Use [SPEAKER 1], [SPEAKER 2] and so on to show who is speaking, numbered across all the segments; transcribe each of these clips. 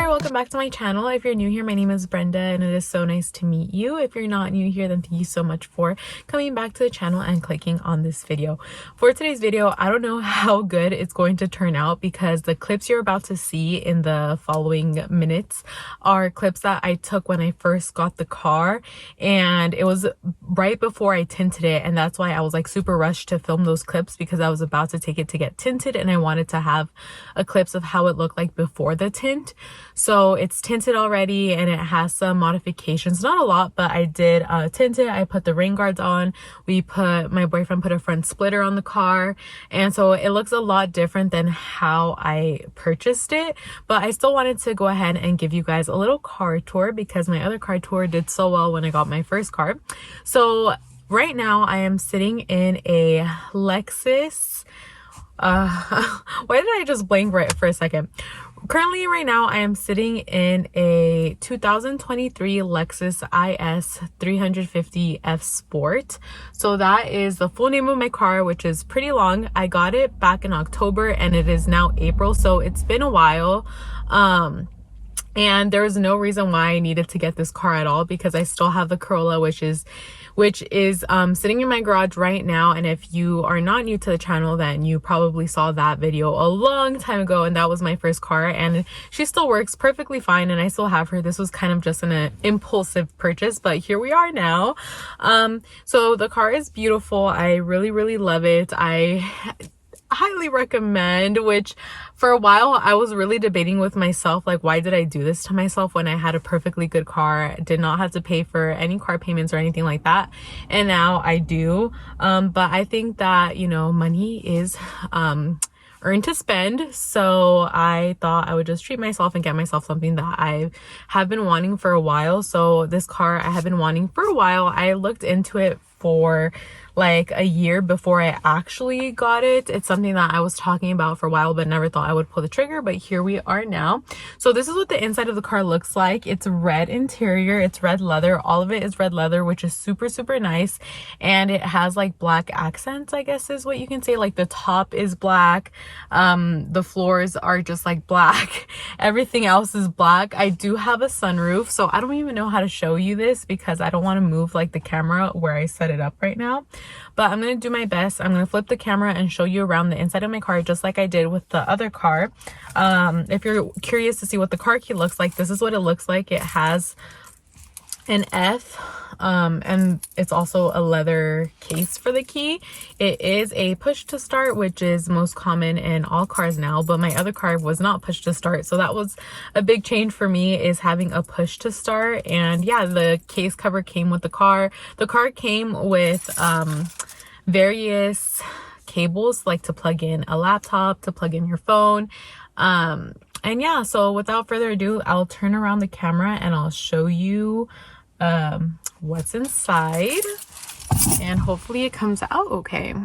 [SPEAKER 1] Welcome back to my channel. If you're new here, my name is Brenda and it is so nice to meet you. If you're not new here, then thank you so much for coming back to the channel and clicking on this video. For today's video, I don't know how good it's going to turn out because the clips you're about to see in the following minutes are clips that I took when I first got the car, and it was right before I tinted it, and that's why I was like super rushed to film those clips because I was about to take it to get tinted and I wanted to have a clips of how it looked like before the tint. So it's tinted already and it has some modifications, not a lot, but I did tint it. I put the rain guards on. My boyfriend put a front splitter on the car, and so it looks a lot different than how I purchased it. But I still wanted to go ahead and give you guys a little car tour because my other car tour did so well when I got my first car. So right now I am sitting in a Lexus. Why did I just blank right for a second? Currently, right now, I am sitting in a 2023 Lexus is 350 F Sport. So that is the full name of my car, which is pretty long. I got it back in October and it is now April, so it's been a while. And there was no reason why I needed to get this car at all because I still have the Corolla, which is sitting in my garage right now. And if you are not new to the channel, then you probably saw that video a long time ago, and that was my first car, and she still works perfectly fine and I still have her. This was kind of just an impulsive purchase, but here we are now. So the car is beautiful. I really love it. I highly recommend, which for a while I was really debating with myself, like, why did I do this to myself when I had a perfectly good car, did not have to pay for any car payments or anything like that, and now I do. But I think that, you know, money is earned to spend, so I thought I would just treat myself and get myself something that I have been wanting for a while. So this car I have been wanting for a while. I looked into it for like a year before I actually got it. It's something that I was talking about for a while but never thought I would pull the trigger, but here we are now. So this is what the inside of the car looks like. It's red interior, it's red leather, all of it is red leather, which is super nice, and it has like black accents, I guess is what you can say. Like the top is black, the floors are just like black, everything else is black. I do have a sunroof, so I don't even know how to show you this because I don't want to move like the camera where I set it up right now, but I'm gonna do my best. I'm gonna flip the camera and show you around the inside of my car just like I did with the other car. If you're curious to see what the car key looks like, this is what it looks like. It has an F, and it's also a leather case for the key. It is a push to start, which is most common in all cars now, but my other car was not push to start, so that was a big change for me, is having a push to start. And yeah, the case cover came with the car. The car came with various cables, like to plug in a laptop, to plug in your phone, and yeah, so without further ado, I'll turn around the camera and I'll show you what's inside, and hopefully it comes out okay.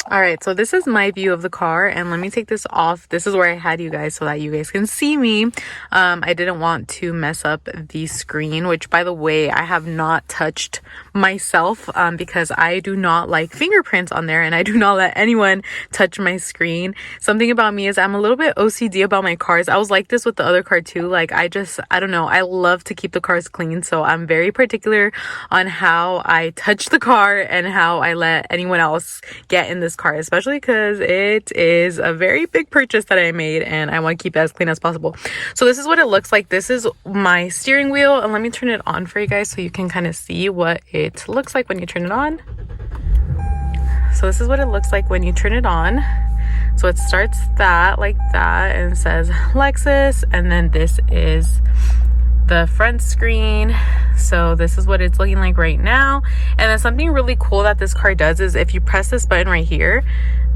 [SPEAKER 1] All right, so this is my view of the car, and let me take this off. This is where I had you guys so that you guys can see me. I didn't want to mess up the screen, which, by the way, I have not touched myself because I do not like fingerprints on there, and I do not let anyone touch my screen. Something about me is I'm a little bit OCD about my cars. I was like this with the other car too. Like, I don't know, I love to keep the cars clean, so I'm very particular on how I touch the car and how I let anyone else get in this car, especially because it is a very big purchase that I made and I want to keep it as clean as possible. So this is what it looks like. This is my steering wheel, and let me turn it on for you guys so you can kind of see what it looks like when you turn it on. So this is what it looks like when you turn it on. So it starts like that and it says Lexus, and then this is the front screen. So this is what it's looking like right now. And then something really cool that this car does is if you press this button right here,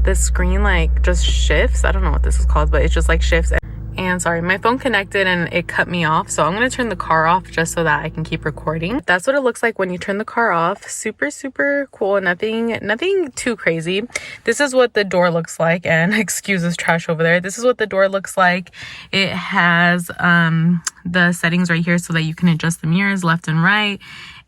[SPEAKER 1] the screen like just shifts. I don't know what this is called, but it's just like shifts. And sorry, my phone connected and it cut me off, so I'm gonna turn the car off just so that I can keep recording. That's what it looks like when you turn the car off. Super cool. Nothing too crazy. This is what the door looks like, and excuse this trash over there. This is what the door looks like. It has the settings right here so that you can adjust the mirrors left and right.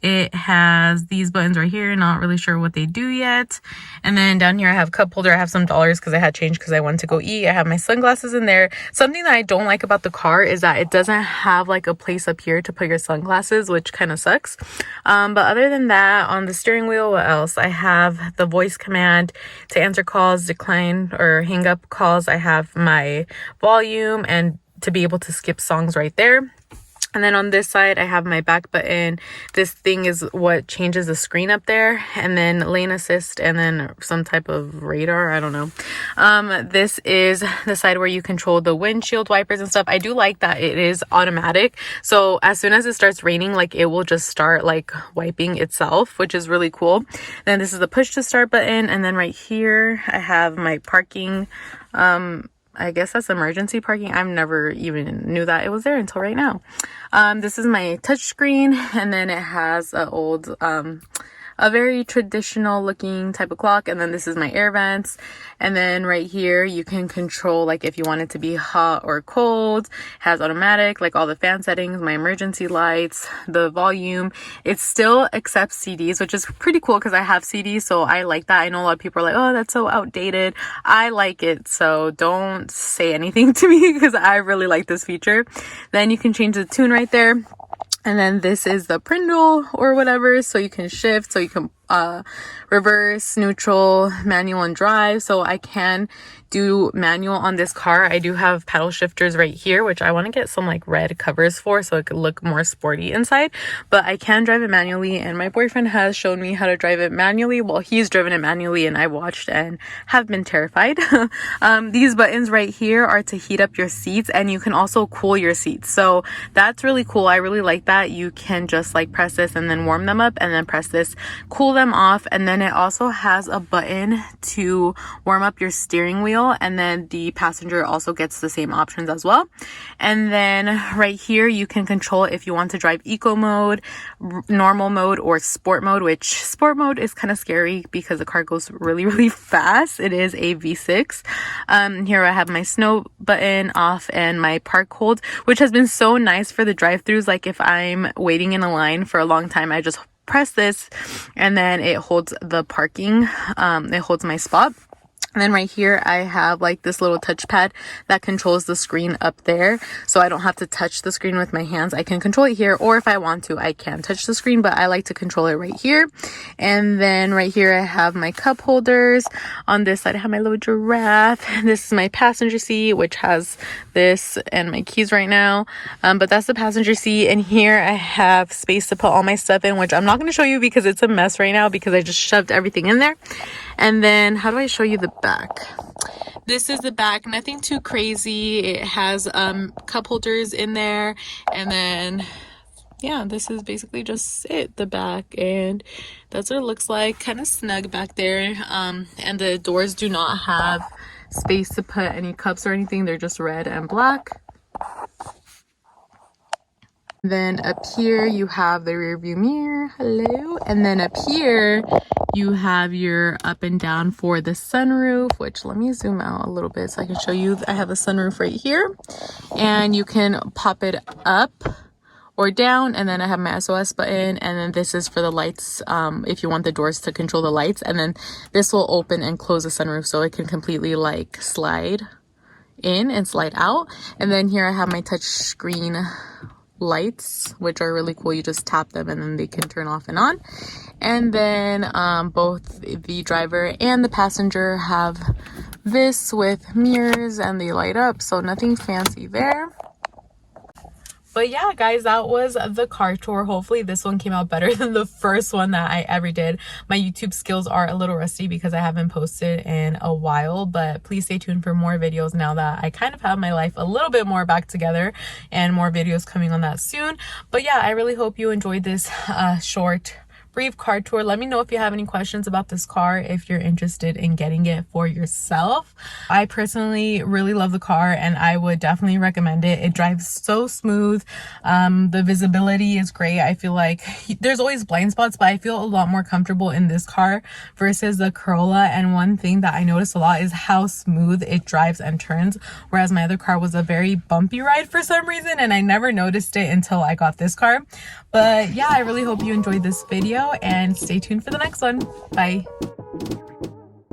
[SPEAKER 1] It has these buttons right here, not really sure what they do yet. And then down here I have a cup holder. I have some dollars because I had change because I went to go eat. I have my sunglasses in there. Something that I don't like about the car is that it doesn't have like a place up here to put your sunglasses, which kind of sucks. But other than that, on the steering wheel, what else? I have the voice command to answer calls, decline or hang up calls. I have my volume and to be able to skip songs right there. And then on this side, I have my back button. This thing is what changes the screen up there. And then lane assist and then some type of radar. I don't know. This is the side where you control the windshield wipers and stuff. I do like that it is automatic. So as soon as it starts raining, like it will just start like wiping itself, which is really cool. Then this is the push to start button. And then right here, I have my parking, I guess that's emergency parking. I've never even knew that it was there until right now. This is my touch screen, and then it has a old a very traditional looking type of clock. And then this is my air vents. And then right here you can control like if you want it to be hot or cold. It has automatic, like all the fan settings, my emergency lights, the volume. It still accepts CDs, which is pretty cool because I have CDs, so I like that. I know a lot of people are like, oh, that's so outdated. I like it, so don't say anything to me because I really like this feature. Then you can change the tune right there. And then this is the Prindle or whatever, so you can shift, so you can reverse, neutral, manual, and drive. So I can do manual on this car. I do have paddle shifters right here, which I want to get some like red covers for so it could look more sporty inside, but I can drive it manually, and my boyfriend has shown me how to drive it manually. Well, he's driven it manually and I watched and have been terrified. These buttons right here are to heat up your seats, and you can also cool your seats, so that's really cool. I really like that. You can just like press this and then warm them up, and then press this, cool them off. And then it also has a button to warm up your steering wheel, and then the passenger also gets the same options as well. And then right here you can control if you want to drive eco mode, normal mode, or sport mode, which sport mode is kind of scary because the car goes really fast. It is a V6. Here I have my snow button off and my park hold, which has been so nice for the drive-thrus. Like if I'm waiting in a line for a long time, I just press this and then it holds the parking, it holds my spot. And then right here, I have like this little touchpad that controls the screen up there. So I don't have to touch the screen with my hands. I can control it here, or if I want to, I can touch the screen, but I like to control it right here. And then right here, I have my cup holders. On this side, I have my little giraffe. This is my passenger seat, which has this and my keys right now. But that's the passenger seat. And here I have space to put all my stuff in, which I'm not going to show you because it's a mess right now because I just shoved everything in there. And then how do I show you the back? This is the back, nothing too crazy. It has cup holders in there, and then yeah, this is basically just it, the back, and that's what it looks like. Kind of snug back there. And the doors do not have space to put any cups or anything. They're just red and black. Then up here you have the rear view mirror. Hello. And then up here you have your up and down for the sunroof, which let me zoom out a little bit so I can show you. I have a sunroof right here, and you can pop it up or down. And then I have my SOS button, and then this is for the lights, if you want the doors to control the lights. And then this will open and close the sunroof so it can completely like slide in and slide out. And then here I have my touch screen lights, which are really cool. You just tap them and then they can turn off and on. And then both the driver and the passenger have this with mirrors and they light up, so nothing fancy there. But yeah, guys, that was the car tour. Hopefully this one came out better than the first one that I ever did. My YouTube skills are a little rusty because I haven't posted in a while, but please stay tuned for more videos now that I kind of have my life a little bit more back together, and more videos coming on that soon. But yeah, I really hope you enjoyed this short brief car tour. Let me know if you have any questions about this car, if you're interested in getting it for yourself. I personally really love the car and I would definitely recommend it. It drives so smooth. The visibility is great. I feel like there's always blind spots, but I feel a lot more comfortable in this car versus the Corolla. And one thing that I noticed a lot is how smooth it drives and turns, whereas my other car was a very bumpy ride for some reason, and I never noticed it until I got this car. But yeah, I really hope you enjoyed this video and stay tuned for the next one. Bye.